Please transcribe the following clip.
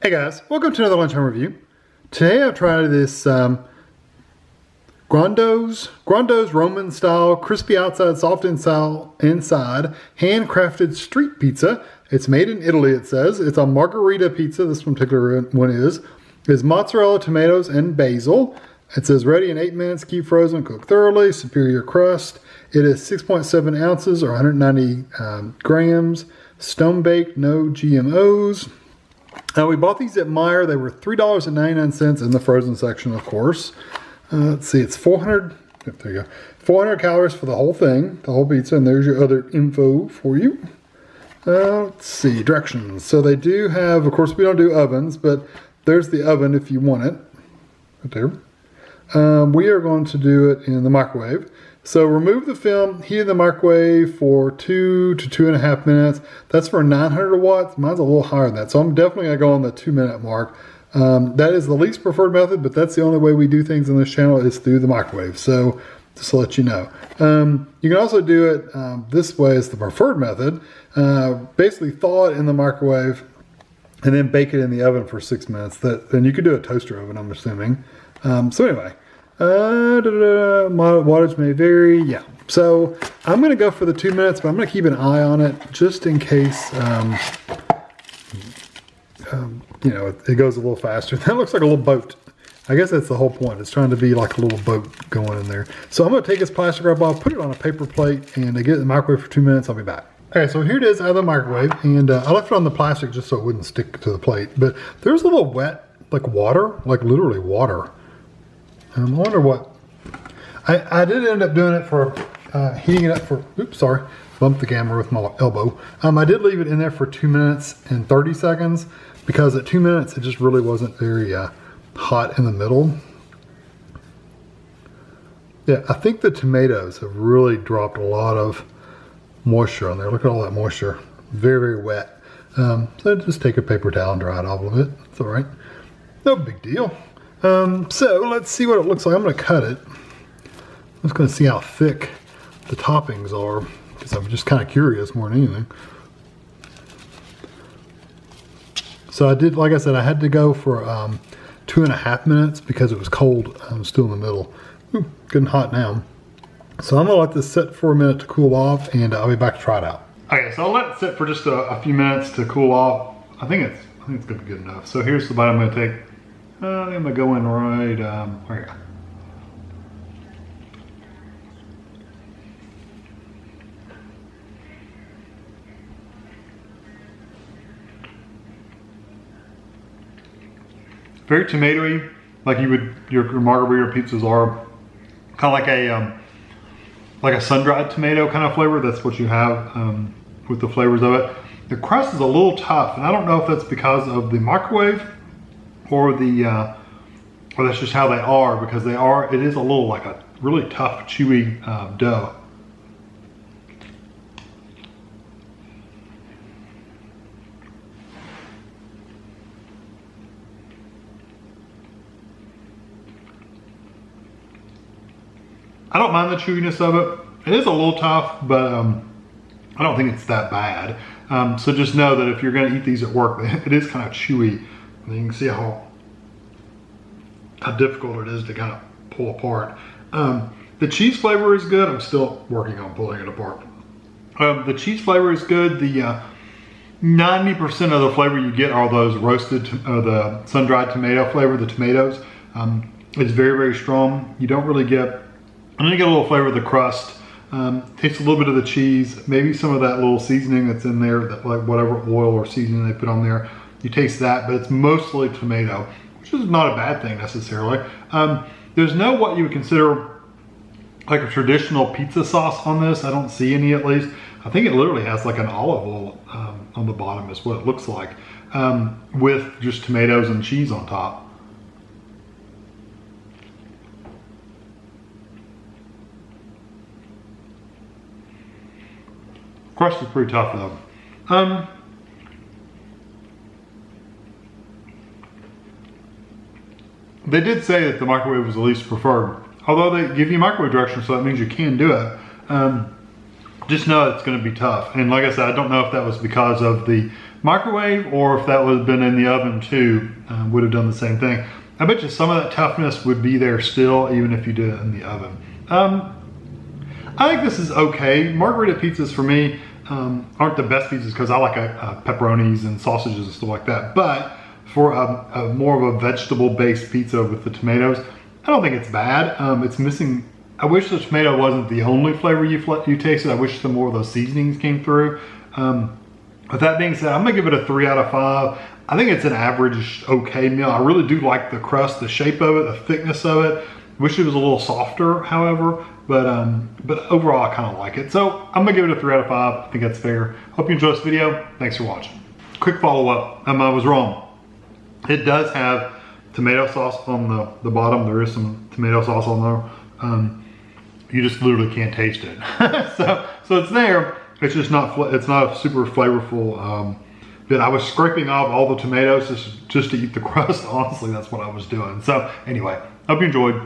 Hey guys, welcome to another Lunchtime review. Today I've tried this Grando's Roman style, crispy outside, soft inside, handcrafted street pizza. It's made in Italy, it says. It's a Margherita pizza, this particular one is. It's mozzarella, tomatoes, and basil. It says ready in 8 minutes, keep frozen, cook thoroughly, superior crust. It is 6.7 ounces or 190 grams, stone baked, no GMOs. We bought these at Meijer. They were $3.99 in the frozen section, of course. Let's see, it's 400, there you go, 400 calories for the whole thing, the whole pizza, and there's your other info for you. Let's see, directions. So they do have, of course, we don't do ovens, but there's the oven if you want it, right there. We are going to do it in the microwave. So remove the film, heat in the microwave for 2 to 2.5 minutes. That's for 900 watts. Mine's a little higher than that. So I'm definitely gonna go on the 2-minute mark. That is the least preferred method, but that's the only way we do things on this channel is through the microwave. So just to let you know. You can also do it this way is the preferred method. Basically thaw it in the microwave and then bake it in the oven for 6 minutes. Then you could do a toaster oven, I'm assuming. So anyway. Wattage may vary, yeah. So I'm gonna go for the 2 minutes, but I'm gonna keep an eye on it just in case, you know, it goes a little faster. That looks like a little boat. I guess that's the whole point. It's trying to be like a little boat going in there. So I'm gonna take this plastic wrap off, put it on a paper plate, and get it in the microwave for 2 minutes. I'll be back. Okay, so here it is out of the microwave, and I left it on the plastic just so it wouldn't stick to the plate. But there's a little wet, like water, like literally water. I wonder what, I did end up doing it for, heating it up for, oops, sorry, bumped the camera with my elbow. I did leave it in there for 2 minutes and 30 seconds because at 2 minutes it just really wasn't very hot in the middle. Yeah, I think the tomatoes have really dropped a lot of moisture on there. Look at all that moisture, very, very wet. So just take a paper towel and dry it off a little bit. It's all right, no big deal. So let's see what it looks like. I'm going to cut it. I'm just going to see how thick the toppings are because I'm just kind of curious more than anything. So I did, like I said, I had to go for 2.5 minutes because it was cold. I'm still in the middle. Ooh, getting hot now. So I'm going to let this sit for a minute to cool off, and I'll be back to try it out. Okay, so I'll let it sit for just a few minutes to cool off. I think it's going to be good enough. So here's the bite I'm going to take. I'm gonna go in right here. Very tomatoey, like you would your margarita pizzas are. Kind of like a sun-dried tomato kind of flavor. That's what you have with the flavors of it. The crust is a little tough, and I don't know if that's because of the microwave or or that's just how they are, because it is a little like a really tough, chewy dough. I don't mind the chewiness of it. It is a little tough, but I don't think it's that bad. So just know that if you're gonna eat these at work, it is kind of chewy. And you can see how difficult it is to kind of pull apart. The cheese flavor is good. I'm still working on pulling it apart. The cheese flavor is good. The 90% of the flavor you get are those roasted, the sun-dried tomato flavor, the tomatoes. It's very, very strong. You don't really get, and then you get a little flavor of the crust. Takes a little bit of the cheese, maybe some of that little seasoning that's in there, that like whatever oil or seasoning they put on there. You taste that, but it's mostly tomato, which is not a bad thing necessarily. There's no what you would consider like a traditional pizza sauce on this. I don't see any, at least. I think it literally has like an olive oil on the bottom is what it looks like, with just tomatoes and cheese on top. Crust is pretty tough though. They did say that the microwave was the least preferred, although they give you microwave directions, so that means you can do it. just know it's gonna be tough. And like I said, I don't know if that was because of the microwave or if that would have been in the oven too, would have done the same thing. I bet you some of that toughness would be there still, even if you did it in the oven. I think this is okay. Margherita pizzas for me aren't the best pizzas because I like pepperonis and sausages and stuff like that. But for a more of a vegetable-based pizza with the tomatoes, I don't think it's bad. It's missing. I wish the tomato wasn't the only flavor you tasted. I wish some more of those seasonings came through. With that being said, I'm gonna give it a 3 out of 5. I think it's an average, okay meal. I really do like the crust, the shape of it, the thickness of it. Wish it was a little softer, however, but overall I kind of like it. So I'm gonna give it a 3 out of 5. I think that's fair. Hope you enjoyed this video. Thanks for watching. Quick follow-up, I was wrong. It does have tomato sauce on the bottom. There is some tomato sauce on there. You just literally can't taste it. so it's there. It's just not. It's not a super flavorful. But I was scraping off all the tomatoes just to eat the crust. Honestly, that's what I was doing. So anyway, hope you enjoyed.